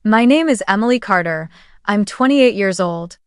My name is Emily Carter. I'm 28 years old.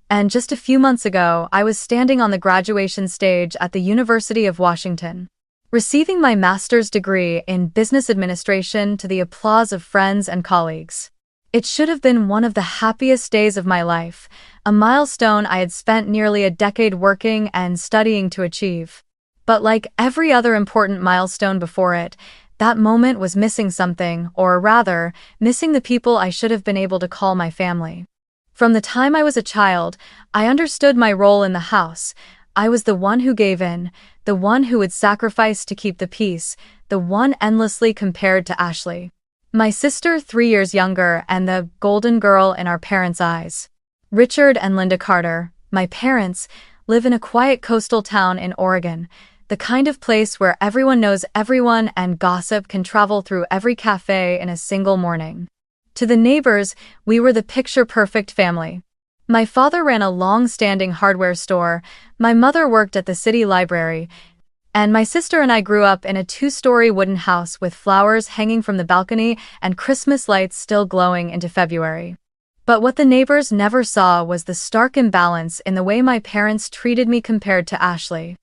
And just a few months ago, I was standing on the graduation stage at the University of Washington, receiving my master's degree in business administration to the applause of friends and colleagues. It should have been one of the happiest days of my life, a milestone I had spent nearly a decade working and studying to achieve. But like every other important milestone before it, that moment was missing something, or rather, missing the people I should have been able to call my family. From the time I was a child, I understood my role in the house. I was the one who gave in, the one who would sacrifice to keep the peace, the one endlessly compared to Ashley, my sister 3 years younger and the golden girl in our parents' eyes. Richard and Linda Carter, my parents, live in a quiet coastal town in Oregon, the kind of place where everyone knows everyone and gossip can travel through every cafe in a single morning. To the neighbors, we were the picture-perfect family. My father ran a long-standing hardware store, my mother worked at the city library, and my sister and I grew up in a 2-story wooden house with flowers hanging from the balcony and Christmas lights still glowing into February. But what the neighbors never saw was the stark imbalance in the way my parents treated me compared to Ashley.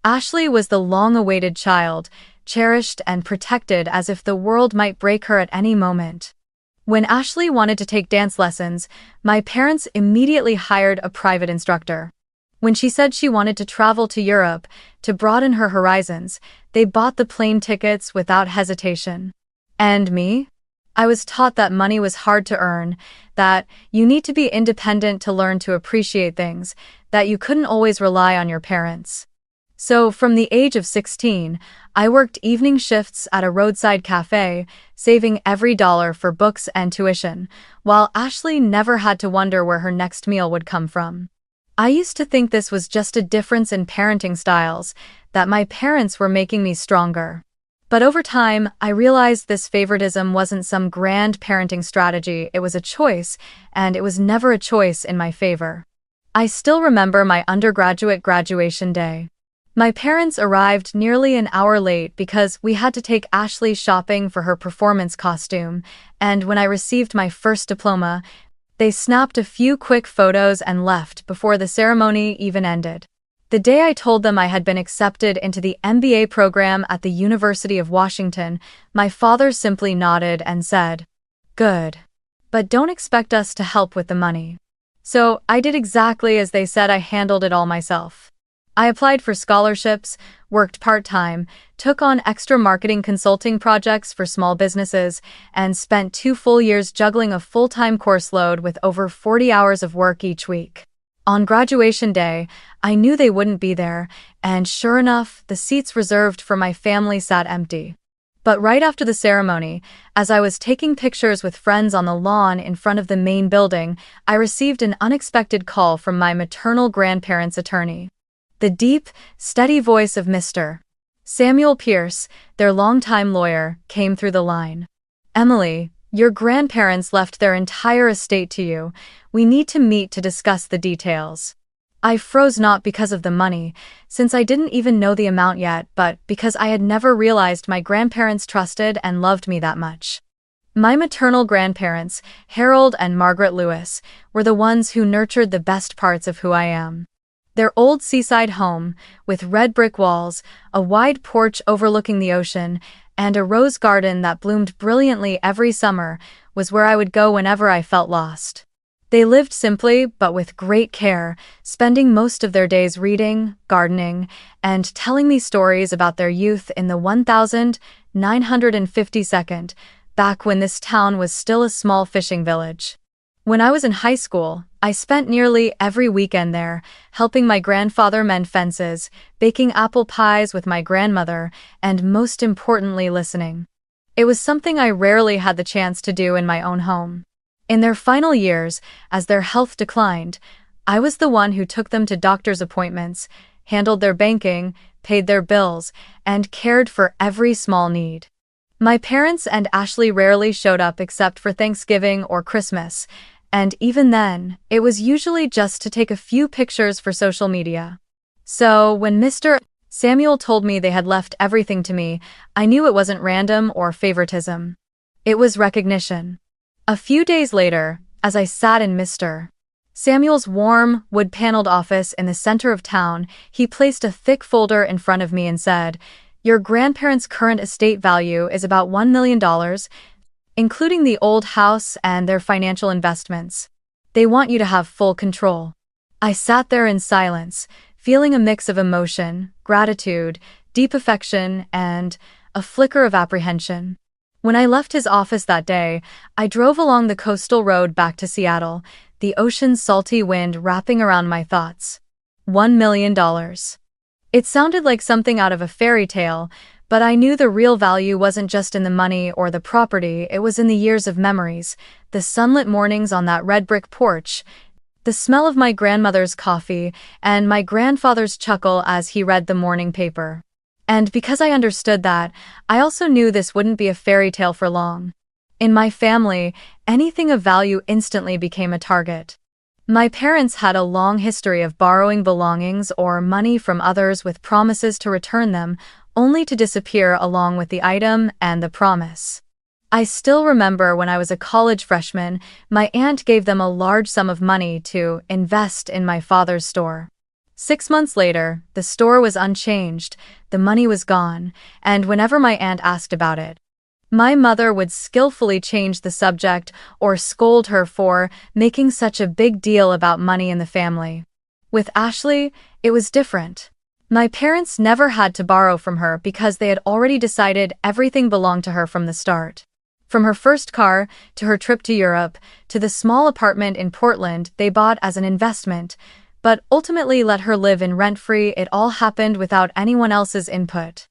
Ashley was the long-awaited child, cherished and protected as if the world might break her at any moment. When Ashley wanted to take dance lessons, my parents immediately hired a private instructor. When she said she wanted to travel to Europe, to broaden her horizons, they bought the plane tickets without hesitation. And me? I was taught that money was hard to earn, that you need to be independent to learn to appreciate things, that you couldn't always rely on your parents. So, from the age of 16, I worked evening shifts at a roadside cafe, saving every dollar for books and tuition, while Ashley never had to wonder where her next meal would come from. I used to think this was just a difference in parenting styles, that my parents were making me stronger. But over time, I realized this favoritism wasn't some grand parenting strategy, it was a choice, and it was never a choice in my favor. I still remember my undergraduate graduation day. My parents arrived nearly an hour late because we had to take Ashley shopping for her performance costume, and when I received my first diploma, they snapped a few quick photos and left before the ceremony even ended. The day I told them I had been accepted into the MBA program at the University of Washington, my father simply nodded and said, "Good. But don't expect us to help with the money." So I did exactly as they said. I handled it all myself. I applied for scholarships, worked part-time, took on extra marketing consulting projects for small businesses, and spent 2 full years juggling a full-time course load with over 40 hours of work each week. On graduation day, I knew they wouldn't be there, and sure enough, the seats reserved for my family sat empty. But right after the ceremony, as I was taking pictures with friends on the lawn in front of the main building, I received an unexpected call from my maternal grandparents' attorney. The deep, steady voice of Mr. Samuel Pierce, their longtime lawyer, came through the line. "Emily, your grandparents left their entire estate to you. We need to meet to discuss the details." I froze, not because of the money, since I didn't even know the amount yet, but because I had never realized my grandparents trusted and loved me that much. My maternal grandparents, Harold and Margaret Lewis, were the ones who nurtured the best parts of who I am. Their old seaside home, with red brick walls, a wide porch overlooking the ocean, and a rose garden that bloomed brilliantly every summer, was where I would go whenever I felt lost. They lived simply, but with great care, spending most of their days reading, gardening, and telling me stories about their youth in the 1952nd, back when this town was still a small fishing village. When I was in high school, I spent nearly every weekend there, helping my grandfather mend fences, baking apple pies with my grandmother, and most importantly, listening. It was something I rarely had the chance to do in my own home. In their final years, as their health declined, I was the one who took them to doctor's appointments, handled their banking, paid their bills, and cared for every small need. My parents and Ashley rarely showed up except for Thanksgiving or Christmas, and even then, it was usually just to take a few pictures for social media. So, when Mr. Samuel told me they had left everything to me, I knew it wasn't random or favoritism. It was recognition. A few days later, as I sat in Mr. Samuel's warm, wood-paneled office in the center of town, he placed a thick folder in front of me and said, "Your grandparents' current estate value is about $1 million, including the old house and their financial investments. They want you to have full control." I sat there in silence, feeling a mix of emotion, gratitude, deep affection, and a flicker of apprehension. When I left his office that day, I drove along the coastal road back to Seattle, the ocean's salty wind wrapping around my thoughts. $1 million. It sounded like something out of a fairy tale, but I knew the real value wasn't just in the money or the property, it was in the years of memories, the sunlit mornings on that red brick porch, the smell of my grandmother's coffee, and my grandfather's chuckle as he read the morning paper. And because I understood that, I also knew this wouldn't be a fairy tale for long. In my family, anything of value instantly became a target. My parents had a long history of borrowing belongings or money from others with promises to return them, only to disappear along with the item and the promise. I still remember when I was a college freshman, my aunt gave them a large sum of money to invest in my father's store. 6 months later, the store was unchanged, the money was gone, and whenever my aunt asked about it, my mother would skillfully change the subject or scold her for making such a big deal about money in the family. With Ashley, it was different. My parents never had to borrow from her because they had already decided everything belonged to her from the start. From her first car, to her trip to Europe, to the small apartment in Portland they bought as an investment, but ultimately let her live in rent-free, it all happened without anyone else's input.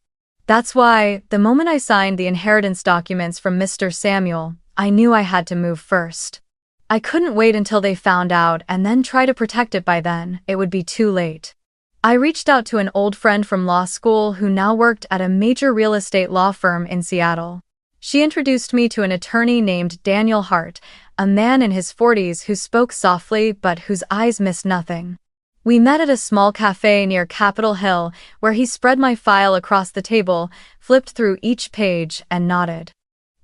That's why, the moment I signed the inheritance documents from Mr. Samuel, I knew I had to move first. I couldn't wait until they found out and then try to protect it by then, it would be too late. I reached out to an old friend from law school who now worked at a major real estate law firm in Seattle. She introduced me to an attorney named Daniel Hart, a man in his 40s who spoke softly but whose eyes missed nothing. We met at a small cafe near Capitol Hill, where he spread my file across the table, flipped through each page, and nodded.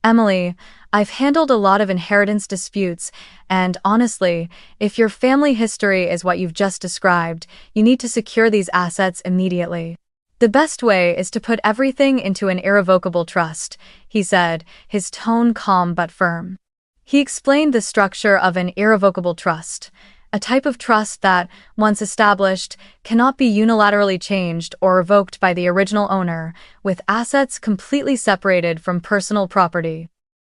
"Emily, I've handled a lot of inheritance disputes, and honestly, if your family history is what you've just described, you need to secure these assets immediately. The best way is to put everything into an irrevocable trust," he said, his tone calm but firm. He explained the structure of an irrevocable trust, a type of trust that, once established, cannot be unilaterally changed or revoked by the original owner, with assets completely separated from personal property.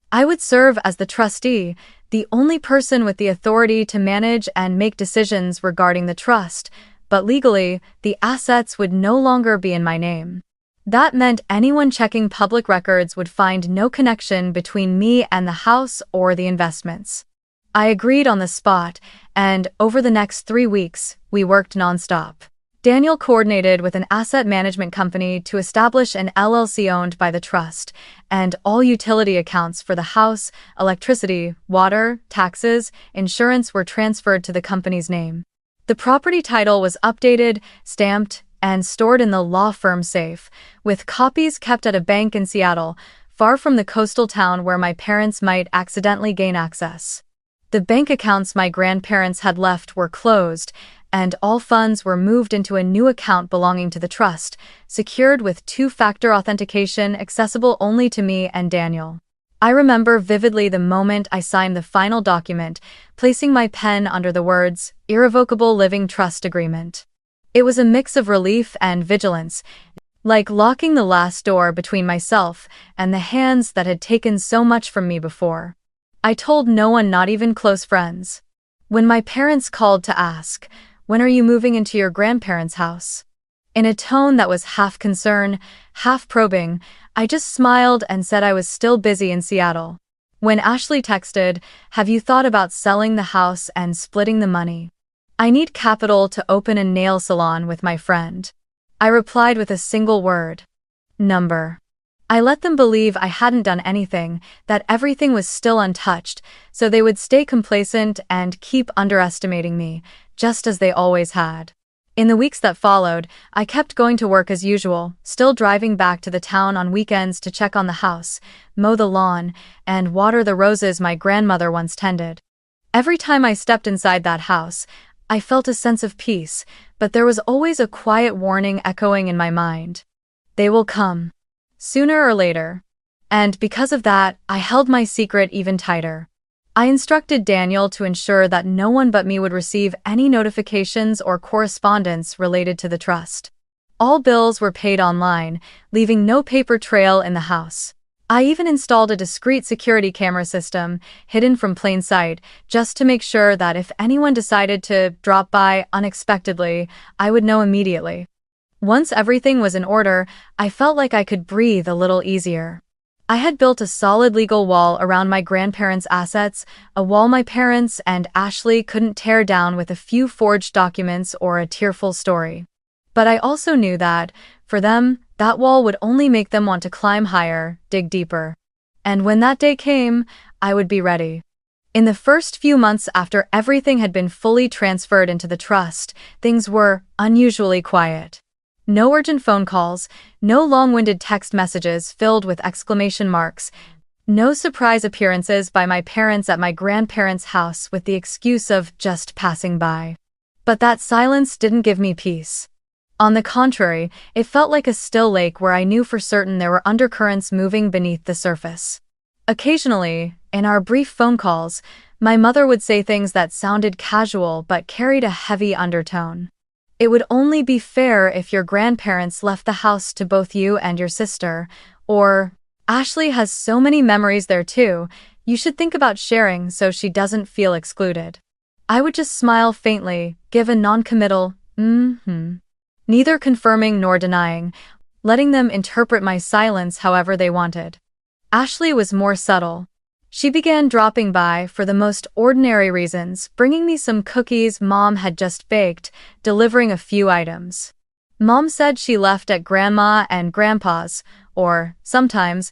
I would serve as the trustee, the only person with the authority to manage and make decisions regarding the trust, but legally, the assets would no longer be in my name. That meant anyone checking public records would find no connection between me and the house or the investments. I agreed on the spot, and over the next 3 weeks, we worked nonstop. Daniel coordinated with an asset management company to establish an LLC owned by the trust, and all utility accounts for the house, electricity, water, taxes, insurance were transferred to the company's name. The property title was updated, stamped, and stored in the law firm safe, with copies kept at a bank in Seattle, far from the coastal town where my parents might accidentally gain access. The bank accounts my grandparents had left were closed, and all funds were moved into a new account belonging to the trust, secured with 2-factor authentication accessible only to me and Daniel. I remember vividly the moment I signed the final document, placing my pen under the words, "Irrevocable Living Trust Agreement." It was a mix of relief and vigilance, like locking the last door between myself and the hands that had taken so much from me before. I told no one, not even close friends. When my parents called to ask, "When are you moving into your grandparents' house?" in a tone that was half concern, half probing, I just smiled and said I was still busy in Seattle. When Ashley texted, "Have you thought about selling the house and splitting the money? I need capital to open a nail salon with my friend," I replied with a single word. Number. I let them believe I hadn't done anything, that everything was still untouched, so they would stay complacent and keep underestimating me, just as they always had. In the weeks that followed, I kept going to work as usual, still driving back to the town on weekends to check on the house, mow the lawn, and water the roses my grandmother once tended. Every time I stepped inside that house, I felt a sense of peace, but there was always a quiet warning echoing in my mind. They will come. Sooner or later. And because of that, I held my secret even tighter. I instructed Daniel to ensure that no one but me would receive any notifications or correspondence related to the trust. All bills were paid online, leaving no paper trail in the house. I even installed a discreet security camera system, hidden from plain sight, just to make sure that if anyone decided to drop by unexpectedly, I would know immediately. Once everything was in order, I felt like I could breathe a little easier. I had built a solid legal wall around my grandparents' assets, a wall my parents and Ashley couldn't tear down with a few forged documents or a tearful story. But I also knew that, for them, that wall would only make them want to climb higher, dig deeper. And when that day came, I would be ready. In the first few months after everything had been fully transferred into the trust, things were unusually quiet. No urgent phone calls, no long-winded text messages filled with exclamation marks, no surprise appearances by my parents at my grandparents' house with the excuse of just passing by. But that silence didn't give me peace. On the contrary, it felt like a still lake where I knew for certain there were undercurrents moving beneath the surface. Occasionally, in our brief phone calls, my mother would say things that sounded casual but carried a heavy undertone. It would only be fair if your grandparents left the house to both you and your sister, or, Ashley has so many memories there too, you should think about sharing so she doesn't feel excluded. I would just smile faintly, give a non-committal, neither confirming nor denying, letting them interpret my silence however they wanted. Ashley was more subtle. She began dropping by for the most ordinary reasons, bringing me some cookies Mom had just baked, delivering a few items. Mom said she left at Grandma and Grandpa's, or, sometimes,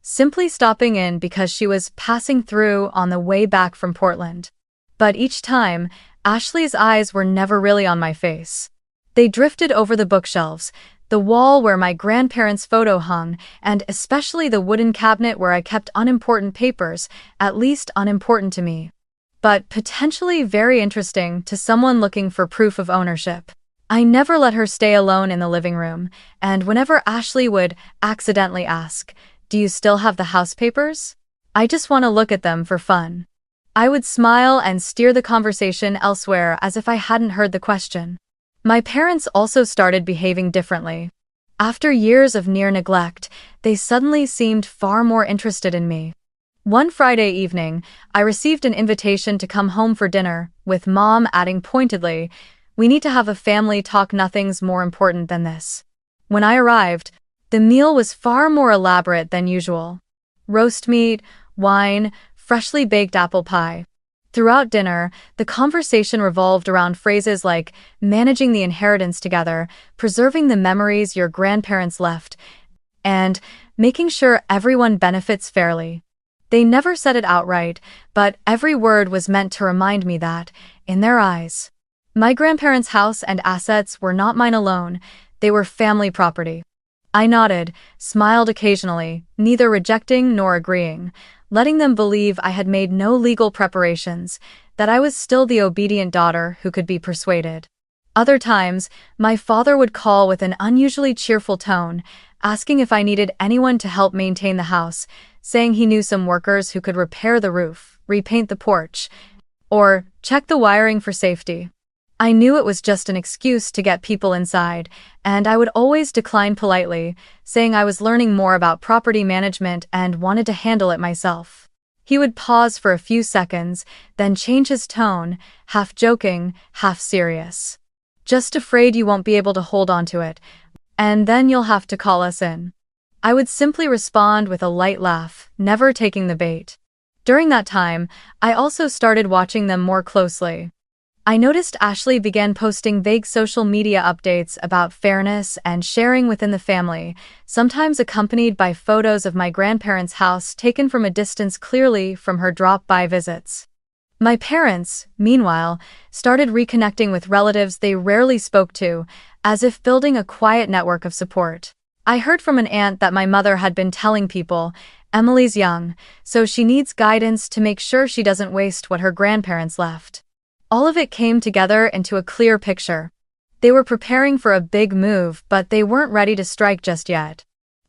simply stopping in because she was passing through on the way back from Portland. But each time, Ashley's eyes were never really on my face. They drifted over the bookshelves, the wall where my grandparents' photo hung, and especially the wooden cabinet where I kept unimportant papers, at least unimportant to me, but potentially very interesting to someone looking for proof of ownership. I never let her stay alone in the living room, and whenever Ashley would accidentally ask, "Do you still have the house papers? I just want to look at them for fun," I would smile and steer the conversation elsewhere as if I hadn't heard the question. My parents also started behaving differently. After years of near neglect, they suddenly seemed far more interested in me. One Friday evening, I received an invitation to come home for dinner, with Mom adding pointedly, "We need to have a family talk, nothing's more important than this." When I arrived, the meal was far more elaborate than usual. Roast meat, wine, freshly baked apple pie. Throughout dinner, the conversation revolved around phrases like managing the inheritance together, preserving the memories your grandparents left, and making sure everyone benefits fairly. They never said it outright, but every word was meant to remind me that, in their eyes, my grandparents' house and assets were not mine alone, they were family property. I nodded, smiled occasionally, neither rejecting nor agreeing, letting them believe I had made no legal preparations, that I was still the obedient daughter who could be persuaded. Other times, my father would call with an unusually cheerful tone, asking if I needed anyone to help maintain the house, saying he knew some workers who could repair the roof, repaint the porch, or check the wiring for safety. I knew it was just an excuse to get people inside, and I would always decline politely, saying I was learning more about property management and wanted to handle it myself. He would pause for a few seconds, then change his tone, half joking, half serious. "Just afraid you won't be able to hold on to it, and then you'll have to call us in." I would simply respond with a light laugh, never taking the bait. During that time, I also started watching them more closely. I noticed Ashley began posting vague social media updates about fairness and sharing within the family, sometimes accompanied by photos of my grandparents' house taken from a distance, clearly from her drop-by visits. My parents, meanwhile, started reconnecting with relatives they rarely spoke to, as if building a quiet network of support. I heard from an aunt that my mother had been telling people, "Emily's young, so she needs guidance to make sure she doesn't waste what her grandparents left." All of it came together into a clear picture. They were preparing for a big move, but they weren't ready to strike just yet.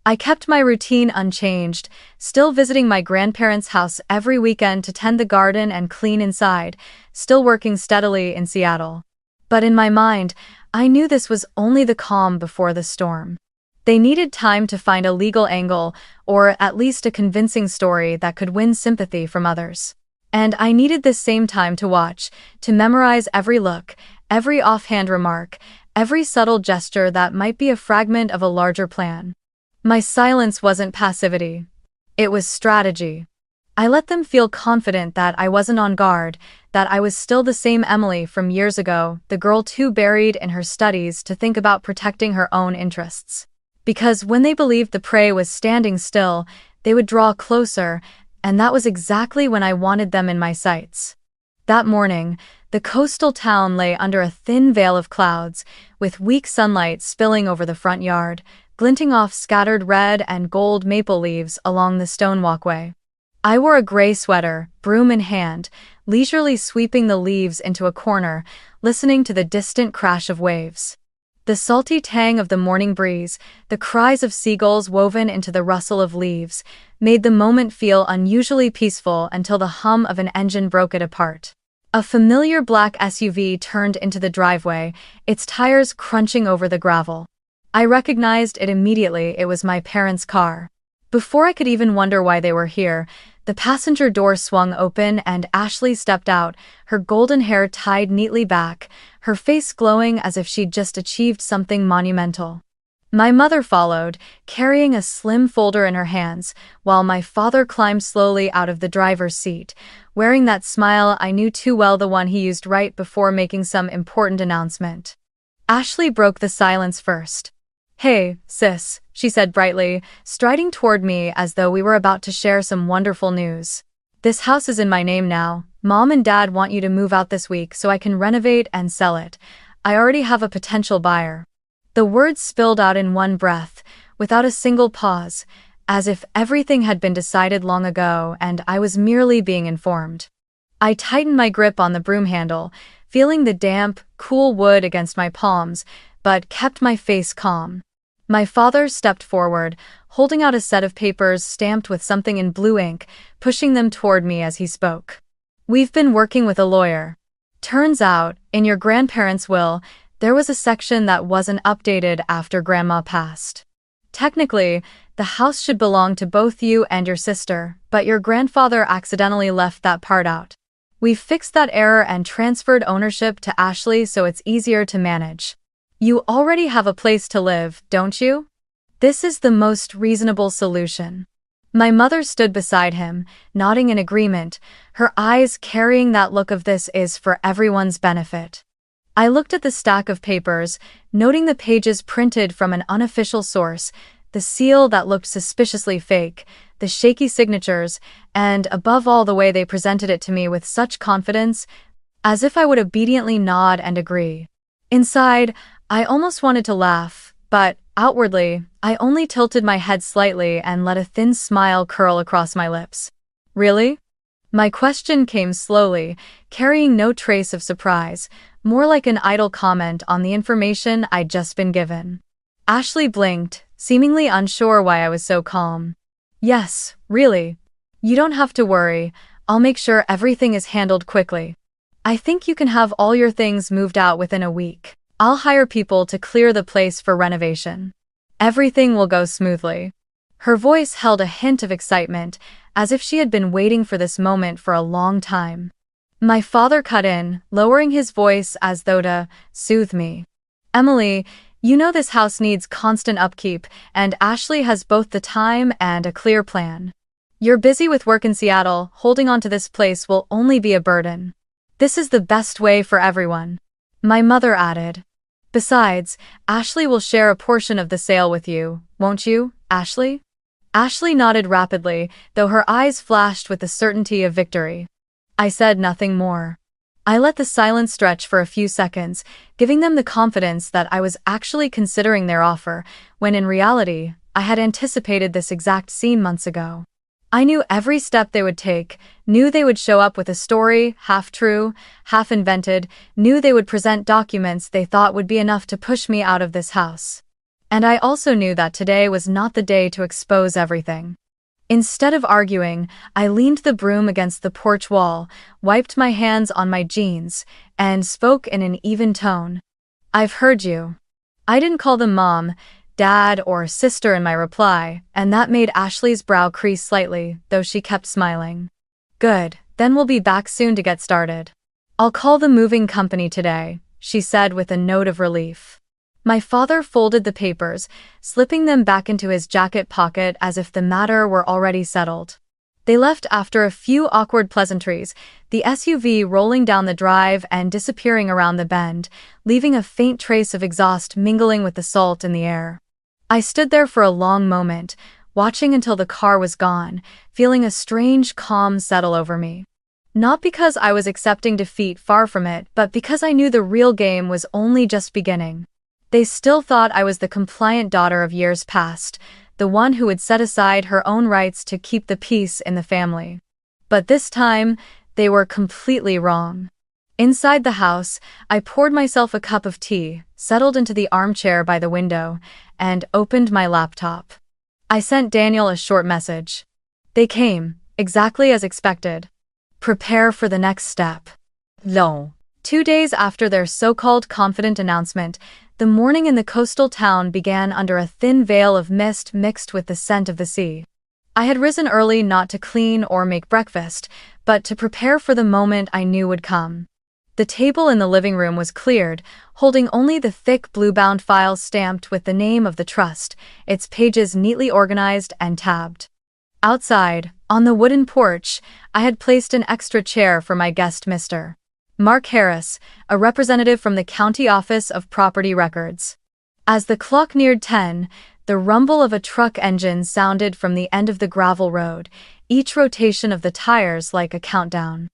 I kept my routine unchanged, still visiting my grandparents' house every weekend to tend the garden and clean inside, still working steadily in Seattle. But in my mind, I knew this was only the calm before the storm. They needed time to find a legal angle, or at least a convincing story that could win sympathy from others. And I needed this same time to watch, to memorize every look, every offhand remark, every subtle gesture that might be a fragment of a larger plan. My silence wasn't passivity. It was strategy. I let them feel confident that I wasn't on guard, that I was still the same Emily from years ago, the girl too buried in her studies to think about protecting her own interests. Because when they believed the prey was standing still, they would draw closer, and that was exactly when I wanted them in my sights. That morning, the coastal town lay under a thin veil of clouds, with weak sunlight spilling over the front yard, glinting off scattered red and gold maple leaves along the stone walkway. I wore a gray sweater, broom in hand, leisurely sweeping the leaves into a corner, listening to the distant crash of waves. The salty tang of the morning breeze, the cries of seagulls woven into the rustle of leaves, made the moment feel unusually peaceful until the hum of an engine broke it apart. A familiar black SUV turned into the driveway, its tires crunching over the gravel. I recognized it immediately. It was my parents' car. Before I could even wonder why they were here, the passenger door swung open and Ashley stepped out, her golden hair tied neatly back, her face glowing as if she'd just achieved something monumental. My mother followed, carrying a slim folder in her hands, while my father climbed slowly out of the driver's seat, wearing that smile I knew too well, the one he used right before making some important announcement. Ashley broke the silence first. "Hey, sis," she said brightly, striding toward me as though we were about to share some wonderful news. "This house is in my name now. Mom and Dad want you to move out this week so I can renovate and sell it. I already have a potential buyer." The words spilled out in one breath, without a single pause, as if everything had been decided long ago and I was merely being informed. I tightened my grip on the broom handle, feeling the damp, cool wood against my palms, but kept my face calm. My father stepped forward, holding out a set of papers stamped with something in blue ink, pushing them toward me as he spoke. "We've been working with a lawyer. Turns out, in your grandparents' will, there was a section that wasn't updated after Grandma passed. Technically, the house should belong to both you and your sister, but your grandfather accidentally left that part out. We've fixed that error and transferred ownership to Ashley so it's easier to manage. You already have a place to live, don't you? This is the most reasonable solution." My mother stood beside him, nodding in agreement, her eyes carrying that look of "this is for everyone's benefit." I looked at the stack of papers, noting the pages printed from an unofficial source, the seal that looked suspiciously fake, the shaky signatures, and above all the way they presented it to me with such confidence, as if I would obediently nod and agree. Inside, I almost wanted to laugh, but outwardly, I only tilted my head slightly and let a thin smile curl across my lips. "Really?" My question came slowly, carrying no trace of surprise, more like an idle comment on the information I'd just been given. Ashley blinked, seemingly unsure why I was so calm. "Yes, really. You don't have to worry. I'll make sure everything is handled quickly. I think you can have all your things moved out within a week. I'll hire people to clear the place for renovation. Everything will go smoothly." Her voice held a hint of excitement, as if she had been waiting for this moment for a long time. My father cut in, lowering his voice as though to soothe me. "Emily, you know this house needs constant upkeep, and Ashley has both the time and a clear plan. You're busy with work in Seattle, holding on to this place will only be a burden. This is the best way for everyone." My mother added. "Besides, Ashley will share a portion of the sale with you, won't you, Ashley?" Ashley nodded rapidly, though her eyes flashed with the certainty of victory. I said nothing more. I let the silence stretch for a few seconds, giving them the confidence that I was actually considering their offer, when in reality, I had anticipated this exact scene months ago. I knew every step they would take, knew they would show up with a story, half true, half invented, knew they would present documents they thought would be enough to push me out of this house. And I also knew that today was not the day to expose everything. Instead of arguing, I leaned the broom against the porch wall, wiped my hands on my jeans, and spoke in an even tone. I've heard you. I didn't call them mom, dad, or sister in my reply, and that made Ashley's brow crease slightly, though she kept smiling. Good, then we'll be back soon to get started. I'll call the moving company today, she said with a note of relief. My father folded the papers, slipping them back into his jacket pocket as if the matter were already settled. They left after a few awkward pleasantries, the SUV rolling down the drive and disappearing around the bend, leaving a faint trace of exhaust mingling with the salt in the air. I stood there for a long moment, watching until the car was gone, feeling a strange calm settle over me. Not because I was accepting defeat, far from it, but because I knew the real game was only just beginning. They still thought I was the compliant daughter of years past, the one who would set aside her own rights to keep the peace in the family. But this time, they were completely wrong. Inside the house, I poured myself a cup of tea, settled into the armchair by the window, and opened my laptop. I sent Daniel a short message. They came, exactly as expected. Prepare for the next step. No. 2 days after their so-called confident announcement, the morning in the coastal town began under a thin veil of mist mixed with the scent of the sea. I had risen early not to clean or make breakfast, but to prepare for the moment I knew would come. The table in the living room was cleared, holding only the thick blue-bound files stamped with the name of the trust, its pages neatly organized and tabbed. Outside, on the wooden porch, I had placed an extra chair for my guest, Mr. Mark Harris, a representative from the County Office of Property Records. As the clock neared 10, the rumble of a truck engine sounded from the end of the gravel road, each rotation of the tires like a countdown.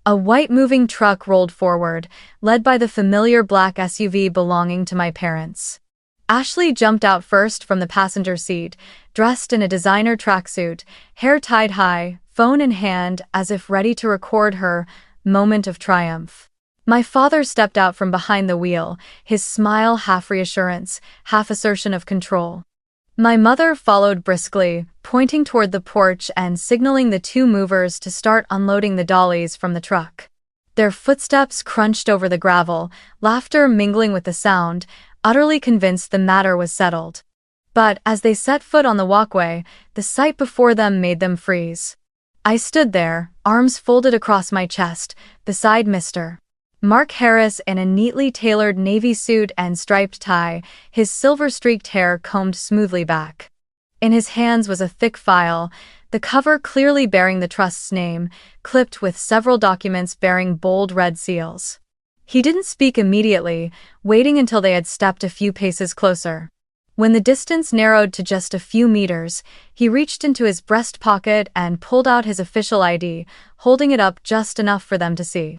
A white moving truck rolled forward, led by the familiar black SUV belonging to my parents. Ashley jumped out first from the passenger seat, dressed in a designer tracksuit, hair tied high, phone in hand as if ready to record her moment of triumph. My father stepped out from behind the wheel, his smile half reassurance, half assertion of control. My mother followed briskly, pointing toward the porch and signaling the two movers to start unloading the dollies from the truck. Their footsteps crunched over the gravel, laughter mingling with the sound, utterly convinced the matter was settled. But as they set foot on the walkway, the sight before them made them freeze. I stood there, arms folded across my chest, beside Mr. Mark Harris in a neatly tailored navy suit and striped tie, his silver-streaked hair combed smoothly back. In his hands was a thick file, the cover clearly bearing the trust's name, clipped with several documents bearing bold red seals. He didn't speak immediately, waiting until they had stepped a few paces closer. When the distance narrowed to just a few meters, he reached into his breast pocket and pulled out his official ID, holding it up just enough for them to see.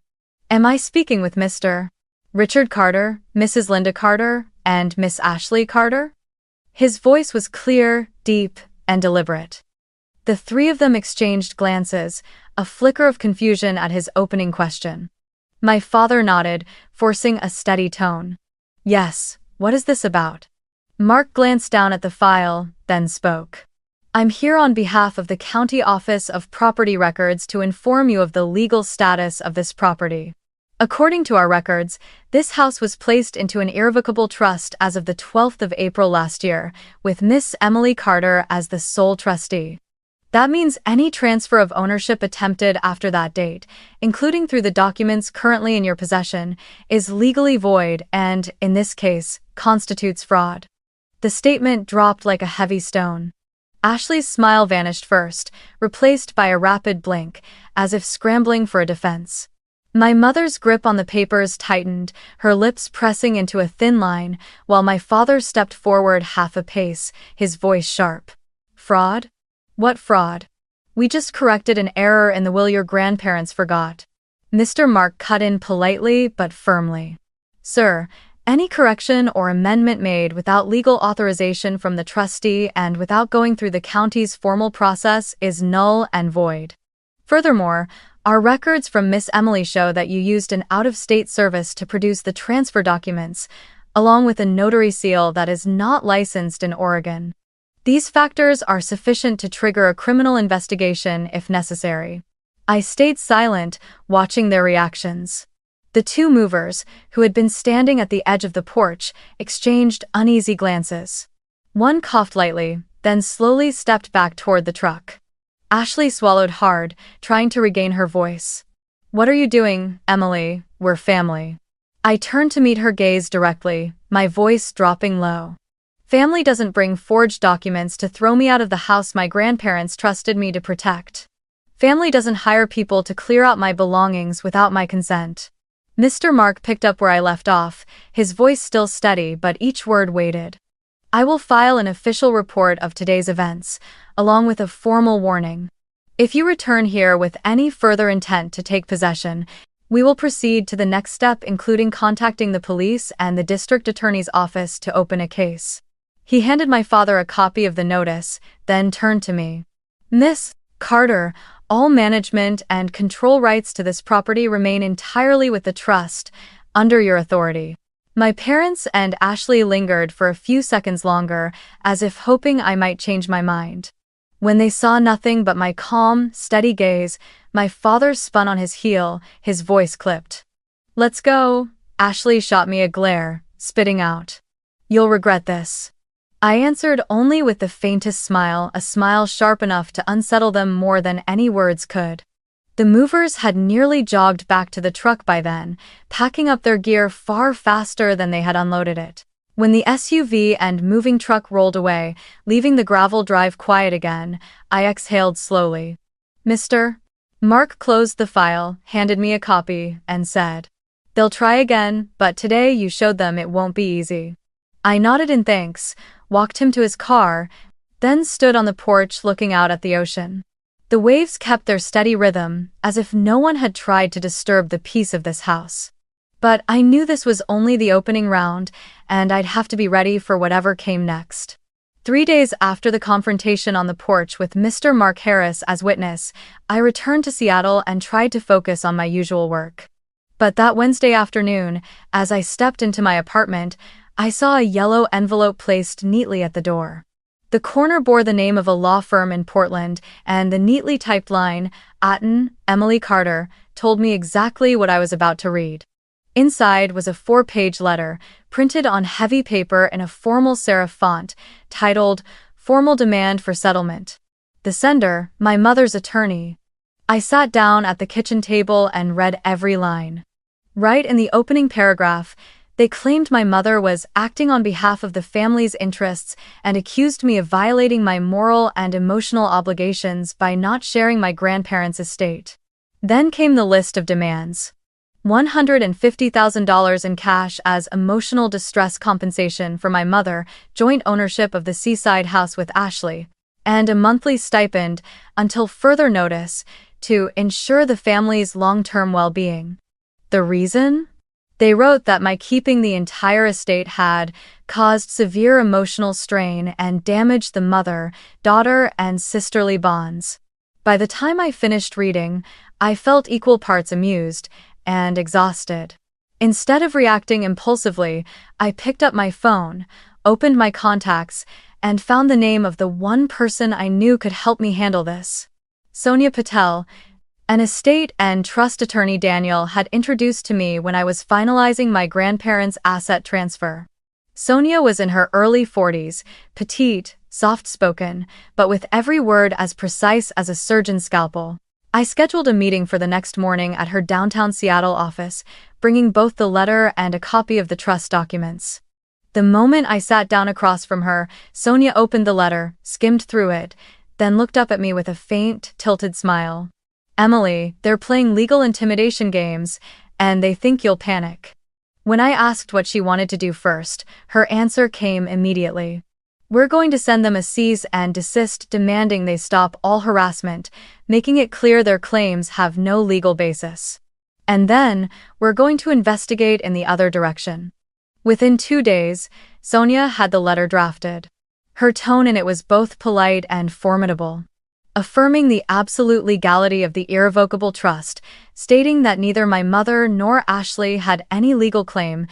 Am I speaking with Mr. Richard Carter, Mrs. Linda Carter, and Miss Ashley Carter? His voice was clear, deep, and deliberate. The three of them exchanged glances, a flicker of confusion at his opening question. My father nodded, forcing a steady tone. Yes, what is this about? Mark glanced down at the file, then spoke. I'm here on behalf of the County Office of Property Records to inform you of the legal status of this property. According to our records, this house was placed into an irrevocable trust as of the 12th of April last year, with Miss Emily Carter as the sole trustee. That means any transfer of ownership attempted after that date, including through the documents currently in your possession, is legally void and, in this case, constitutes fraud. The statement dropped like a heavy stone. Ashley's smile vanished first, replaced by a rapid blink, as if scrambling for a defense. My mother's grip on the papers tightened, her lips pressing into a thin line, while my father stepped forward half a pace, his voice sharp. Fraud? What fraud? We just corrected an error in the will your grandparents forgot. Mr. Mark cut in politely but firmly. Sir, any correction or amendment made without legal authorization from the trustee and without going through the county's formal process is null and void. Furthermore, our records from Miss Emily show that you used an out-of-state service to produce the transfer documents, along with a notary seal that is not licensed in Oregon. These factors are sufficient to trigger a criminal investigation if necessary. I stayed silent, watching their reactions. The two movers, who had been standing at the edge of the porch, exchanged uneasy glances. One coughed lightly, then slowly stepped back toward the truck. Ashley swallowed hard, trying to regain her voice. What are you doing, Emily? We're family. I turned to meet her gaze directly, my voice dropping low. Family doesn't bring forged documents to throw me out of the house my grandparents trusted me to protect. Family doesn't hire people to clear out my belongings without my consent. Mr. Mark picked up where I left off, his voice still steady but each word weighted. I will file an official report of today's events, along with a formal warning. If you return here with any further intent to take possession, we will proceed to the next step, including contacting the police and the district attorney's office to open a case. He handed my father a copy of the notice, then turned to me. Miss Carter, all management and control rights to this property remain entirely with the trust, under your authority. My parents and Ashley lingered for a few seconds longer, as if hoping I might change my mind. When they saw nothing but my calm, steady gaze, my father spun on his heel, his voice clipped. Let's go. Ashley shot me a glare, spitting out. You'll regret this. I answered only with the faintest smile, a smile sharp enough to unsettle them more than any words could. The movers had nearly jogged back to the truck by then, packing up their gear far faster than they had unloaded it. When the SUV and moving truck rolled away, leaving the gravel drive quiet again, I exhaled slowly. Mr. Mark closed the file, handed me a copy, and said, They'll try again, but today you showed them it won't be easy. I nodded in thanks, walked him to his car, then stood on the porch looking out at the ocean. The waves kept their steady rhythm, as if no one had tried to disturb the peace of this house. But I knew this was only the opening round, and I'd have to be ready for whatever came next. 3 days after the confrontation on the porch with Mr. Mark Harris as witness, I returned to Seattle and tried to focus on my usual work. But that Wednesday afternoon, as I stepped into my apartment, I saw a yellow envelope placed neatly at the door. The corner bore the name of a law firm in Portland, and the neatly typed line, Atten, Emily Carter, told me exactly what I was about to read. Inside was a 4-page letter, printed on heavy paper in a formal serif font, titled, Formal Demand for Settlement. The sender, my mother's attorney. I sat down at the kitchen table and read every line. Right in the opening paragraph, they claimed my mother was acting on behalf of the family's interests and accused me of violating my moral and emotional obligations by not sharing my grandparents' estate. Then came the list of demands. $150,000 in cash as emotional distress compensation for my mother, joint ownership of the seaside house with Ashley, and a monthly stipend, until further notice, to ensure the family's long-term well-being. The reason? They wrote that my keeping the entire estate had caused severe emotional strain and damaged the mother, daughter, and sisterly bonds. By the time I finished reading, I felt equal parts amused and exhausted. Instead of reacting impulsively, I picked up my phone, opened my contacts, and found the name of the one person I knew could help me handle this. Sonia Patel, an estate and trust attorney Daniel had introduced to me when I was finalizing my grandparents' asset transfer. Sonia was in her early 40s, petite, soft-spoken, but with every word as precise as a surgeon's scalpel. I scheduled a meeting for the next morning at her downtown Seattle office, bringing both the letter and a copy of the trust documents. The moment I sat down across from her, Sonia opened the letter, skimmed through it, then looked up at me with a faint, tilted smile. Emily, they're playing legal intimidation games, and they think you'll panic. When I asked what she wanted to do first, her answer came immediately. We're going to send them a cease and desist demanding they stop all harassment, making it clear their claims have no legal basis. And then, we're going to investigate in the other direction. Within 2 days, Sonia had the letter drafted. Her tone in it was both polite and formidable, affirming the absolute legality of the irrevocable trust, stating that neither my mother nor Ashley had any legal claim,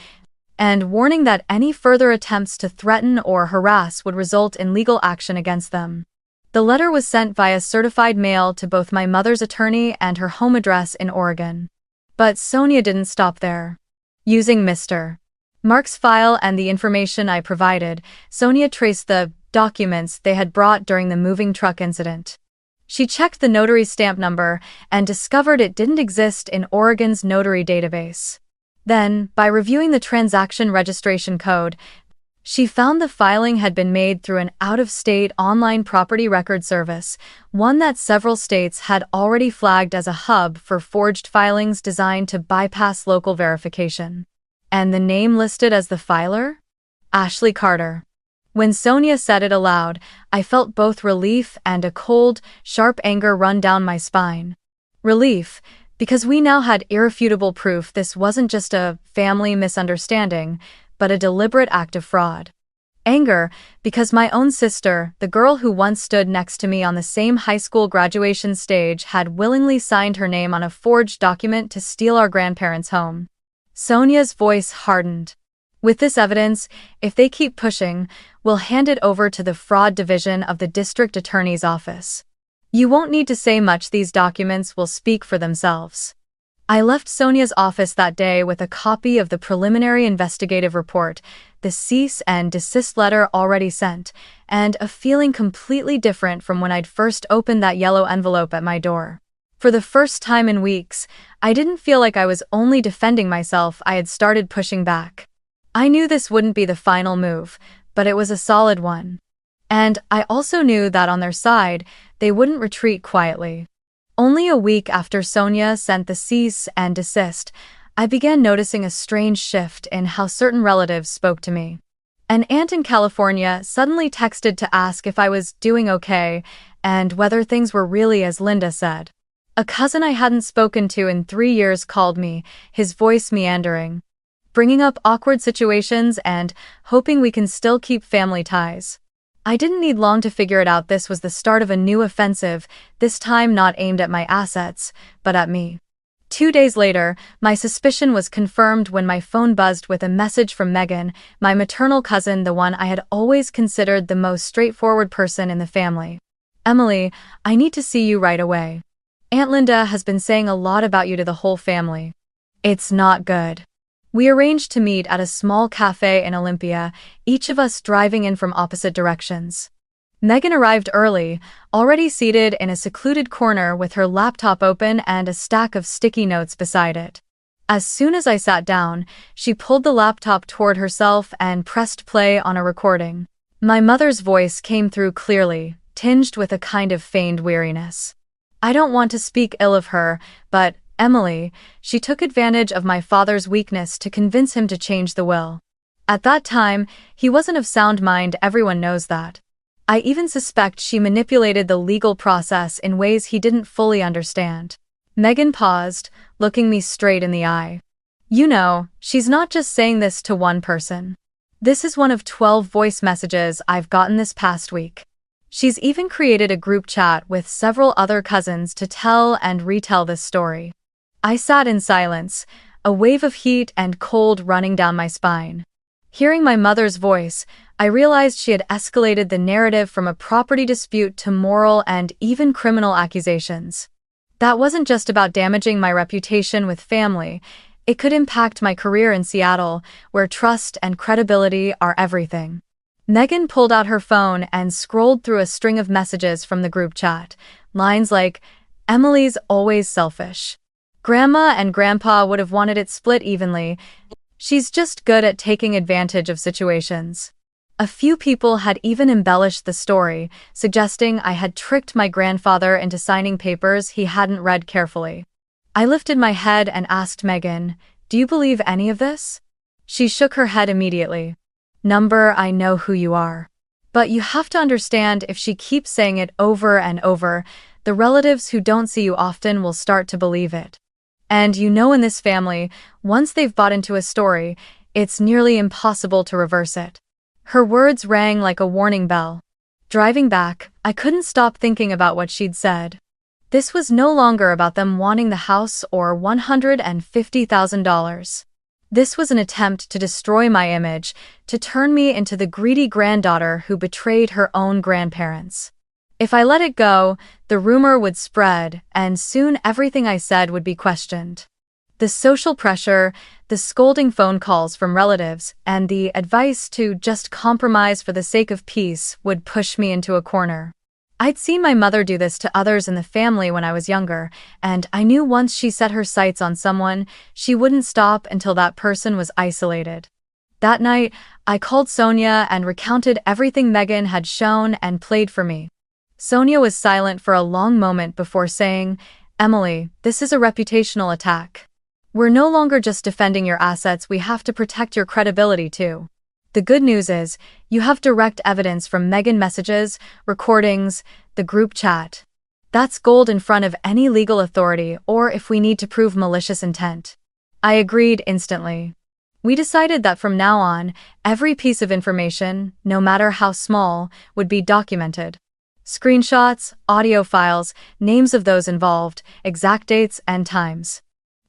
and warning that any further attempts to threaten or harass would result in legal action against them. The letter was sent via certified mail to both my mother's attorney and her home address in Oregon. But Sonia didn't stop there. Using Mr. Mark's file and the information I provided, Sonia traced the documents they had brought during the moving truck incident. She checked the notary stamp number and discovered it didn't exist in Oregon's notary database. Then, by reviewing the transaction registration code, she found the filing had been made through an out-of-state online property record service, one that several states had already flagged as a hub for forged filings designed to bypass local verification. And the name listed as the filer? Ashley Carter. When Sonia said it aloud, I felt both relief and a cold, sharp anger run down my spine. Relief, because we now had irrefutable proof this wasn't just a family misunderstanding, but a deliberate act of fraud. Anger, because my own sister, the girl who once stood next to me on the same high school graduation stage, had willingly signed her name on a forged document to steal our grandparents' home. Sonia's voice hardened. With this evidence, if they keep pushing, we'll hand it over to the fraud division of the district attorney's office. You won't need to say much, these documents will speak for themselves. I left Sonia's office that day with a copy of the preliminary investigative report, the cease and desist letter already sent, and a feeling completely different from when I'd first opened that yellow envelope at my door. For the first time in weeks, I didn't feel like I was only defending myself, I had started pushing back. I knew this wouldn't be the final move, but it was a solid one. And I also knew that on their side, they wouldn't retreat quietly. Only a week after Sonia sent the cease and desist, I began noticing a strange shift in how certain relatives spoke to me. An aunt in California suddenly texted to ask if I was doing okay and whether things were really as Linda said. A cousin I hadn't spoken to in 3 years called me, his voice meandering, bringing up awkward situations and hoping we can still keep family ties. I didn't need long to figure it out. This was the start of a new offensive, this time not aimed at my assets, but at me. 2 days later, my suspicion was confirmed when my phone buzzed with a message from Megan, my maternal cousin, the one I had always considered the most straightforward person in the family. Emily, I need to see you right away. Aunt Linda has been saying a lot about you to the whole family. It's not good. We arranged to meet at a small cafe in Olympia, each of us driving in from opposite directions. Megan arrived early, already seated in a secluded corner with her laptop open and a stack of sticky notes beside it. As soon as I sat down, she pulled the laptop toward herself and pressed play on a recording. My mother's voice came through clearly, tinged with a kind of feigned weariness. I don't want to speak ill of her, but, Emily, she took advantage of my father's weakness to convince him to change the will. At that time, he wasn't of sound mind, everyone knows that. I even suspect she manipulated the legal process in ways he didn't fully understand. Megan paused, looking me straight in the eye. You know, she's not just saying this to one person. This is one of 12 voice messages I've gotten this past week. She's even created a group chat with several other cousins to tell and retell this story. I sat in silence, a wave of heat and cold running down my spine. Hearing my mother's voice, I realized she had escalated the narrative from a property dispute to moral and even criminal accusations. That wasn't just about damaging my reputation with family, it could impact my career in Seattle, where trust and credibility are everything. Megan pulled out her phone and scrolled through a string of messages from the group chat, lines like, "Emily's always selfish. Grandma and Grandpa would have wanted it split evenly. She's just good at taking advantage of situations." A few people had even embellished the story, suggesting I had tricked my grandfather into signing papers he hadn't read carefully. I lifted my head and asked Megan, "Do you believe any of this?" She shook her head immediately. "Number, I know who you are. But you have to understand, if she keeps saying it over and over, the relatives who don't see you often will start to believe it. And in this family, once they've bought into a story, it's nearly impossible to reverse it. Her words rang like a warning bell. Driving back, I couldn't stop thinking about what she'd said. This was no longer about them wanting the house or $150,000. This was an attempt to destroy my image, to turn me into the greedy granddaughter who betrayed her own grandparents. If I let it go, the rumor would spread, and soon everything I said would be questioned. The social pressure, the scolding phone calls from relatives, and the advice to just compromise for the sake of peace would push me into a corner. I'd seen my mother do this to others in the family when I was younger, and I knew once she set her sights on someone, she wouldn't stop until that person was isolated. That night, I called Sonia and recounted everything Megan had shown and played for me. Sonia was silent for a long moment before saying, "Emily, this is a reputational attack. We're no longer just defending your assets, we have to protect your credibility too. The good news is, you have direct evidence from Megan messages, recordings, the group chat. That's gold in front of any legal authority, or if we need to prove malicious intent." I agreed instantly. We decided that from now on, every piece of information, no matter how small, would be documented. Screenshots, audio files, names of those involved, exact dates and times.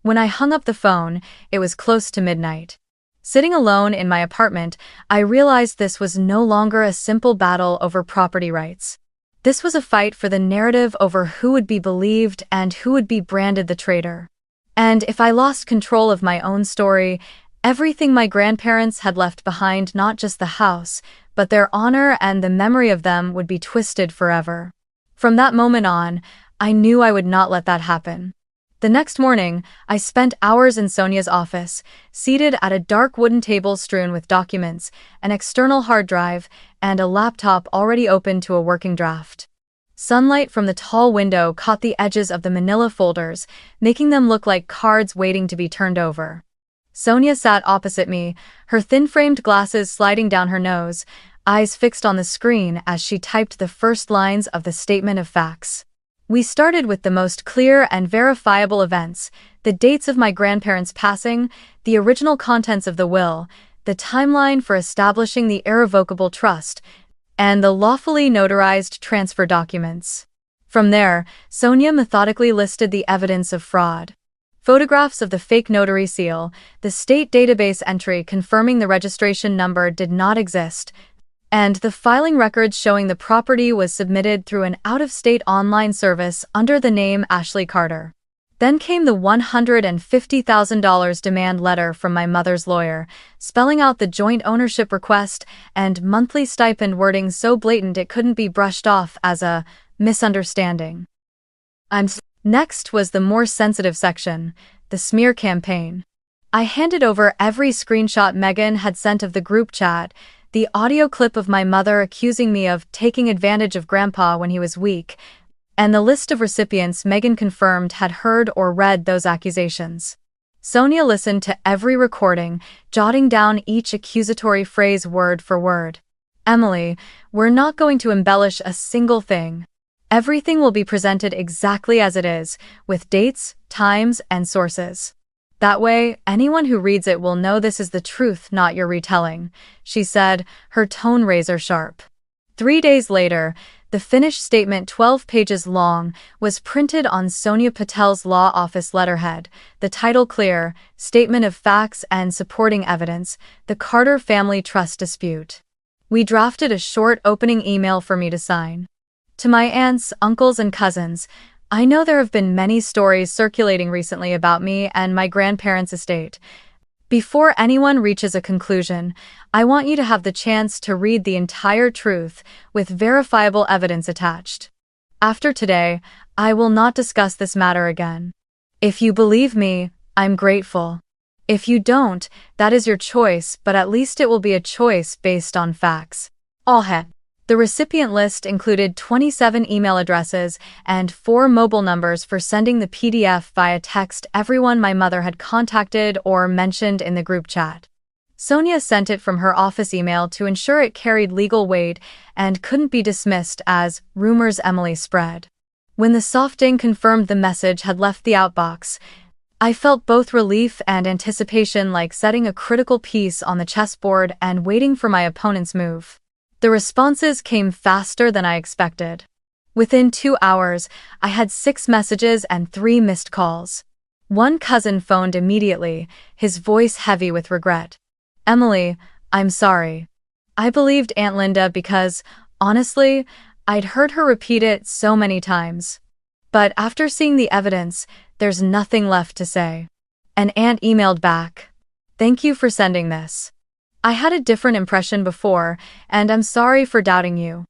When I hung up the phone, it was close to midnight. Sitting alone in my apartment, I realized this was no longer a simple battle over property rights. This was a fight for the narrative over who would be believed and who would be branded the traitor. And if I lost control of my own story, everything my grandparents had left behind, not just the house, but their honor and the memory of them, would be twisted forever. From that moment on, I knew I would not let that happen. The next morning, I spent hours in Sonia's office, seated at a dark wooden table strewn with documents, an external hard drive, and a laptop already open to a working draft. Sunlight from the tall window caught the edges of the manila folders, making them look like cards waiting to be turned over. Sonia sat opposite me, her thin-framed glasses sliding down her nose, eyes fixed on the screen as she typed the first lines of the statement of facts. We started with the most clear and verifiable events, the dates of my grandparents' passing, the original contents of the will, the timeline for establishing the Irrevocable Trust, and the lawfully notarized transfer documents. From there, Sonia methodically listed the evidence of fraud. Photographs of the fake notary seal, the state database entry confirming the registration number did not exist, and the filing records showing the property was submitted through an out-of-state online service under the name Ashley Carter. Then came the $150,000 demand letter from my mother's lawyer, spelling out the joint ownership request and monthly stipend wording so blatant it couldn't be brushed off as a misunderstanding. Next was the more sensitive section, the smear campaign. I handed over every screenshot Megan had sent of the group chat, the audio clip of my mother accusing me of taking advantage of Grandpa when he was weak, and the list of recipients Megan confirmed had heard or read those accusations. Sonia listened to every recording, jotting down each accusatory phrase word for word. "Emily, we're not going to embellish a single thing. Everything will be presented exactly as it is, with dates, times, and sources. That way, anyone who reads it will know this is the truth, not your retelling," she said, her tone razor sharp. 3 days later, the finished statement, 12 pages long, was printed on Sonia Patel's law office letterhead, the title clear, Statement of Facts and Supporting Evidence, the Carter Family Trust Dispute. We drafted a short opening email for me to sign. To my aunts, uncles, and cousins, I know there have been many stories circulating recently about me and my grandparents' estate. Before anyone reaches a conclusion, I want you to have the chance to read the entire truth with verifiable evidence attached. After today, I will not discuss this matter again. If you believe me, I'm grateful. If you don't, that is your choice, but at least it will be a choice based on facts. All head. The recipient list included 27 email addresses and 4 mobile numbers for sending the PDF via text, everyone my mother had contacted or mentioned in the group chat. Sonia sent it from her office email to ensure it carried legal weight and couldn't be dismissed as rumors Emily spread. When the soft ink confirmed the message had left the outbox, I felt both relief and anticipation, like setting a critical piece on the chessboard and waiting for my opponent's move. The responses came faster than I expected. Within 2 hours, I had 6 messages and 3 missed calls. One cousin phoned immediately, his voice heavy with regret. "Emily, I'm sorry. I believed Aunt Linda because, honestly, I'd heard her repeat it so many times. But after seeing the evidence, there's nothing left to say." An aunt emailed back, "Thank you for sending this. I had a different impression before, and I'm sorry for doubting you."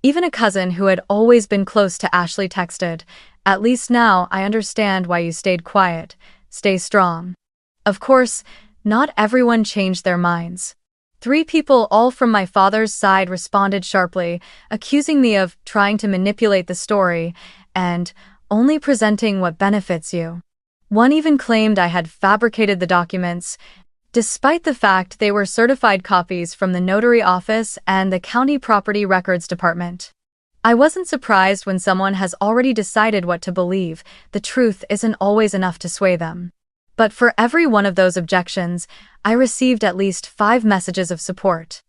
Even a cousin who had always been close to Ashley texted, "At least now I understand why you stayed quiet. Stay strong." Of course, not everyone changed their minds. 3 people, all from my father's side, responded sharply, accusing me of trying to manipulate the story and only presenting what benefits you. One even claimed I had fabricated the documents, despite the fact they were certified copies from the notary office and the county property records department. I wasn't surprised when someone has already decided what to believe. The truth isn't always enough to sway them. But for every one of those objections, I received at least 5 messages of support.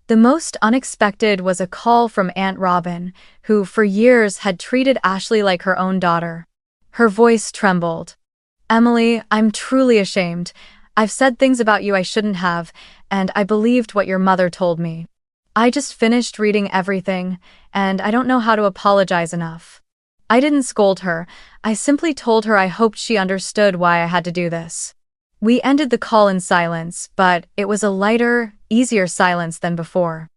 The most unexpected was a call from Aunt Robin, who for years had treated Ashley like her own daughter. Her voice trembled. "Emily, I'm truly ashamed. I've said things about you I shouldn't have, and I believed what your mother told me. I just finished reading everything, and I don't know how to apologize enough." I didn't scold her. I simply told her I hoped she understood why I had to do this. We ended the call in silence, but it was a lighter, easier silence than before.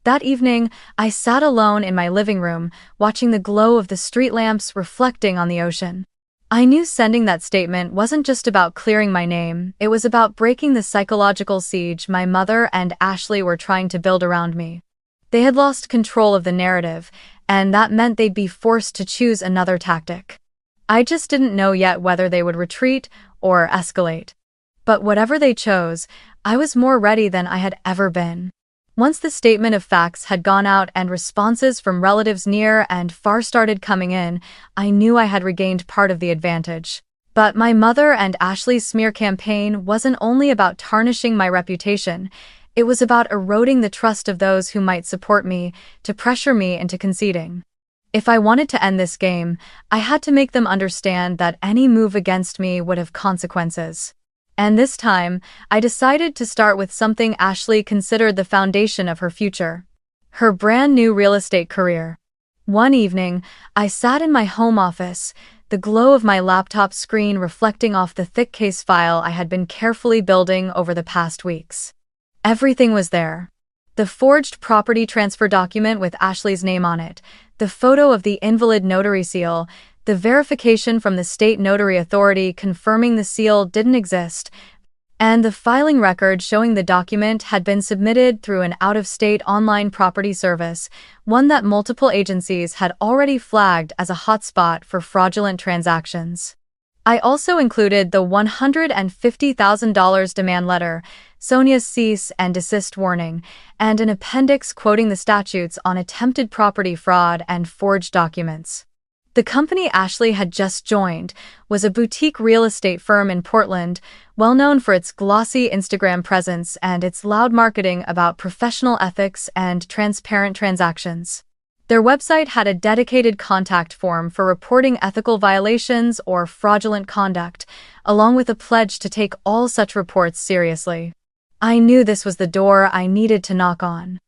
That evening, I sat alone in my living room, watching the glow of the street lamps reflecting on the ocean. I knew sending that statement wasn't just about clearing my name, it was about breaking the psychological siege my mother and Ashley were trying to build around me. They had lost control of the narrative, and that meant they'd be forced to choose another tactic. I just didn't know yet whether they would retreat or escalate. But whatever they chose, I was more ready than I had ever been. Once the statement of facts had gone out and responses from relatives near and far started coming in, I knew I had regained part of the advantage. But my mother and Ashley's smear campaign wasn't only about tarnishing my reputation, it was about eroding the trust of those who might support me, to pressure me into conceding. If I wanted to end this game, I had to make them understand that any move against me would have consequences. And this time, I decided to start with something Ashley considered the foundation of her future: her brand new real estate career. One evening, I sat in my home office, the glow of my laptop screen reflecting off the thick case file I had been carefully building over the past weeks. Everything was there. The forged property transfer document with Ashley's name on it, the photo of the invalid notary seal, the verification from the state notary authority confirming the seal didn't exist, and the filing record showing the document had been submitted through an out-of-state online property service, one that multiple agencies had already flagged as a hotspot for fraudulent transactions. I also included the $150,000 demand letter, Sonia's cease and desist warning, and an appendix quoting the statutes on attempted property fraud and forged documents. The company Ashley had just joined was a boutique real estate firm in Portland, well known for its glossy Instagram presence and its loud marketing about professional ethics and transparent transactions. Their website had a dedicated contact form for reporting ethical violations or fraudulent conduct, along with a pledge to take all such reports seriously. I knew this was the door I needed to knock on.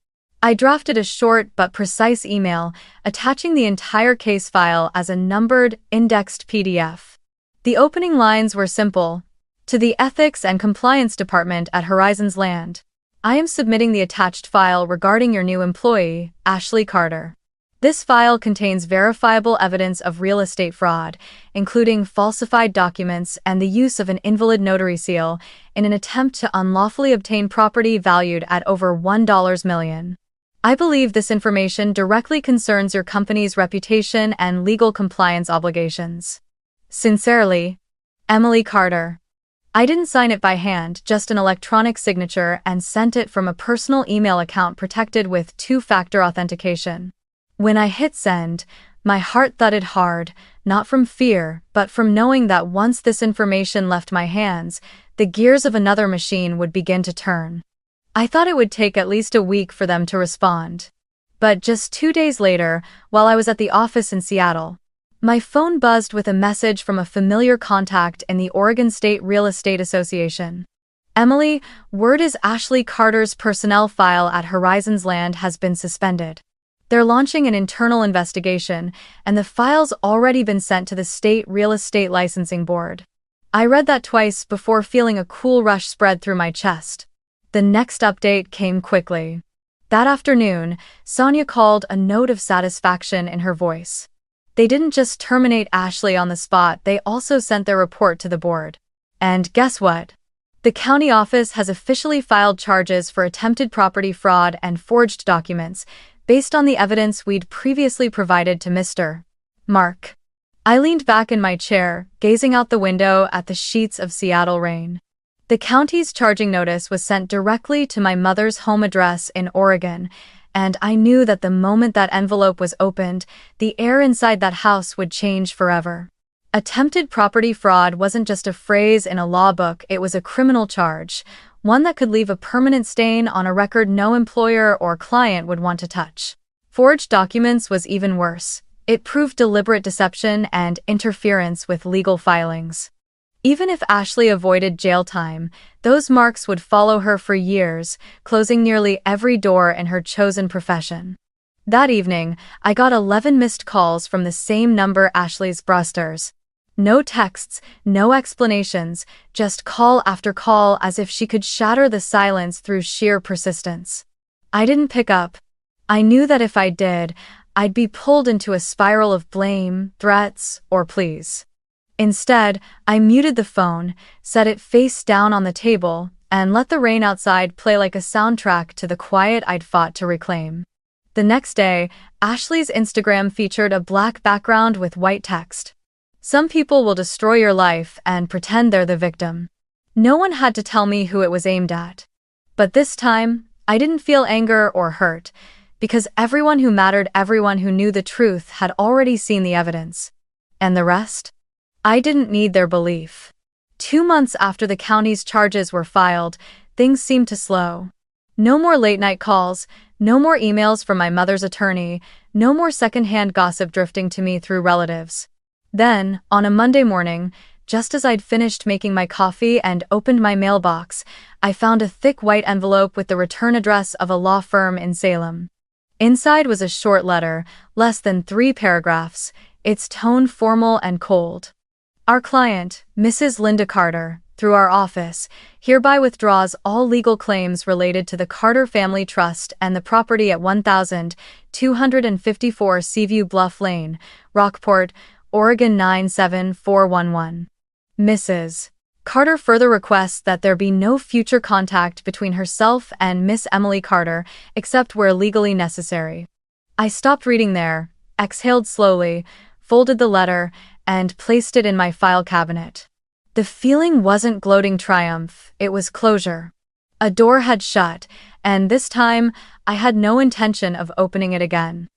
I drafted a short but precise email, attaching the entire case file as a numbered, indexed PDF. The opening lines were simple. To the Ethics and Compliance Department at Horizons Land, I am submitting the attached file regarding your new employee, Ashley Carter. This file contains verifiable evidence of real estate fraud, including falsified documents and the use of an invalid notary seal in an attempt to unlawfully obtain property valued at over $1 million. I believe this information directly concerns your company's reputation and legal compliance obligations. Sincerely, Emily Carter. I didn't sign it by hand, just an electronic signature, and sent it from a personal email account protected with 2-factor authentication. When I hit send, My heart thudded hard, not from fear, but from knowing that once this information left my hands, the gears of another machine would begin to turn. I thought it would take at least a week for them to respond. But just 2 days later, while I was at the office in Seattle, my phone buzzed with a message from a familiar contact in the Oregon State Real Estate Association. Emily, word is Ashley Carter's personnel file at Horizons Land has been suspended. They're launching an internal investigation, and the file's already been sent to the State Real Estate Licensing Board. I read that twice before feeling a cool rush spread through my chest. The next update came quickly. That afternoon, Sonia called, a note of satisfaction in her voice. They didn't just terminate Ashley on the spot, they also sent their report to the board. And guess what? The county office has officially filed charges for attempted property fraud and forged documents, based on the evidence we'd previously provided to Mr. Mark. I leaned back in my chair, gazing out the window at the sheets of Seattle rain. The county's charging notice was sent directly to my mother's home address in Oregon, and I knew that the moment that envelope was opened, the air inside that house would change forever. Attempted property fraud wasn't just a phrase in a law book, it was a criminal charge, one that could leave a permanent stain on a record no employer or client would want to touch. Forged documents was even worse. It proved deliberate deception and interference with legal filings. Even if Ashley avoided jail time, those marks would follow her for years, closing nearly every door in her chosen profession. That evening, I got 11 missed calls from the same number, Ashley's brusters. No texts, no explanations, just call after call as if she could shatter the silence through sheer persistence. I didn't pick up. I knew that if I did, I'd be pulled into a spiral of blame, threats, or pleas. Instead, I muted the phone, set it face down on the table, and let the rain outside play like a soundtrack to the quiet I'd fought to reclaim. The next day, Ashley's Instagram featured a black background with white text. Some people will destroy your life and pretend they're the victim. No one had to tell me who it was aimed at. But this time, I didn't feel anger or hurt, because everyone who mattered, everyone who knew the truth, had already seen the evidence. And the rest? I didn't need their belief. 2 months after the county's charges were filed, things seemed to slow. No more late-night calls, no more emails from my mother's attorney, no more secondhand gossip drifting to me through relatives. Then, on a Monday morning, just as I'd finished making my coffee and opened my mailbox, I found a thick white envelope with the return address of a law firm in Salem. Inside was a short letter, less than 3 paragraphs, its tone formal and cold. Our client, Mrs. Linda Carter, through our office, hereby withdraws all legal claims related to the Carter Family Trust and the property at 1254 Seaview Bluff Lane, Rockport, Oregon 97411. Mrs. Carter further requests that there be no future contact between herself and Miss Emily Carter, except where legally necessary. I stopped reading there, exhaled slowly, folded the letter, and placed it in my file cabinet. The feeling wasn't gloating triumph, it was closure. A door had shut, and this time, I had no intention of opening it again.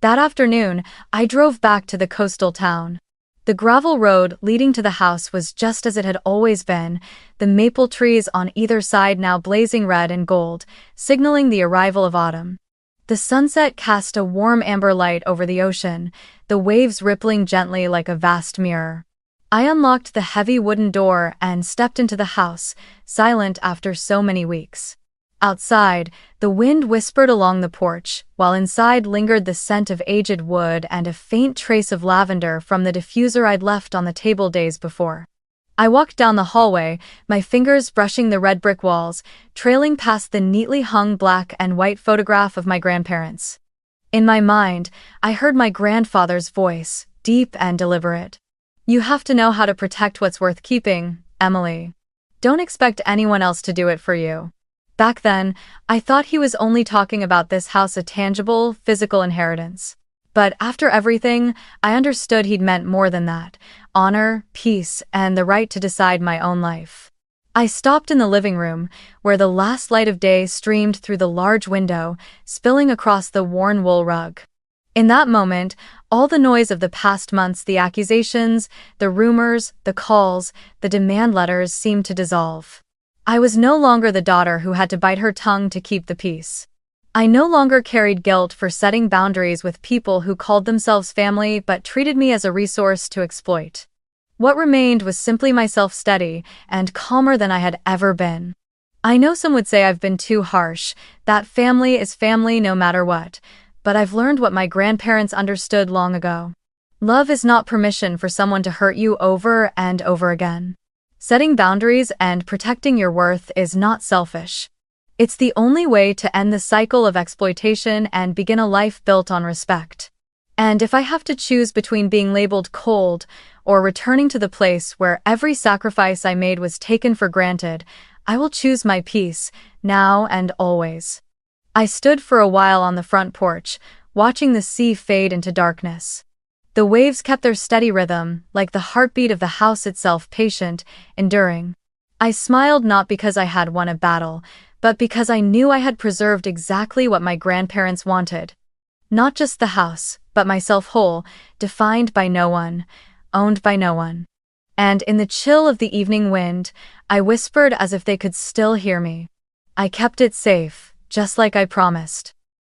That afternoon, I drove back to the coastal town. The gravel road leading to the house was just as it had always been, the maple trees on either side now blazing red and gold, signaling the arrival of autumn. The sunset cast a warm amber light over the ocean, the waves rippling gently like a vast mirror. I unlocked the heavy wooden door and stepped into the house, silent after so many weeks. Outside, the wind whispered along the porch, while inside lingered the scent of aged wood and a faint trace of lavender from the diffuser I'd left on the table days before. I walked down the hallway, my fingers brushing the red brick walls, trailing past the neatly hung black and white photograph of my grandparents. In my mind, I heard my grandfather's voice, deep and deliberate. "You have to know how to protect what's worth keeping, Emily. Don't expect anyone else to do it for you." Back then, I thought he was only talking about this house, a tangible, physical inheritance. But after everything, I understood he'd meant more than that: honor, peace, and the right to decide my own life. I stopped in the living room, where the last light of day streamed through the large window, spilling across the worn wool rug. In that moment, all the noise of the past months, the accusations, the rumors, the calls, the demand letters seemed to dissolve. I was no longer the daughter who had to bite her tongue to keep the peace. I no longer carried guilt for setting boundaries with people who called themselves family but treated me as a resource to exploit. What remained was simply myself, steady and calmer than I had ever been. I know some would say I've been too harsh, that family is family no matter what, but I've learned what my grandparents understood long ago. Love is not permission for someone to hurt you over and over again. Setting boundaries and protecting your worth is not selfish. It's the only way to end the cycle of exploitation and begin a life built on respect. And if I have to choose between being labeled cold or returning to the place where every sacrifice I made was taken for granted, I will choose my peace, now and always. I stood for a while on the front porch, watching the sea fade into darkness. The waves kept their steady rhythm, like the heartbeat of the house itself, patient, enduring. I smiled not because I had won a battle, but because I knew I had preserved exactly what my grandparents wanted. Not just the house, but myself whole, defined by no one, owned by no one. And in the chill of the evening wind, I whispered as if they could still hear me. I kept it safe, just like I promised.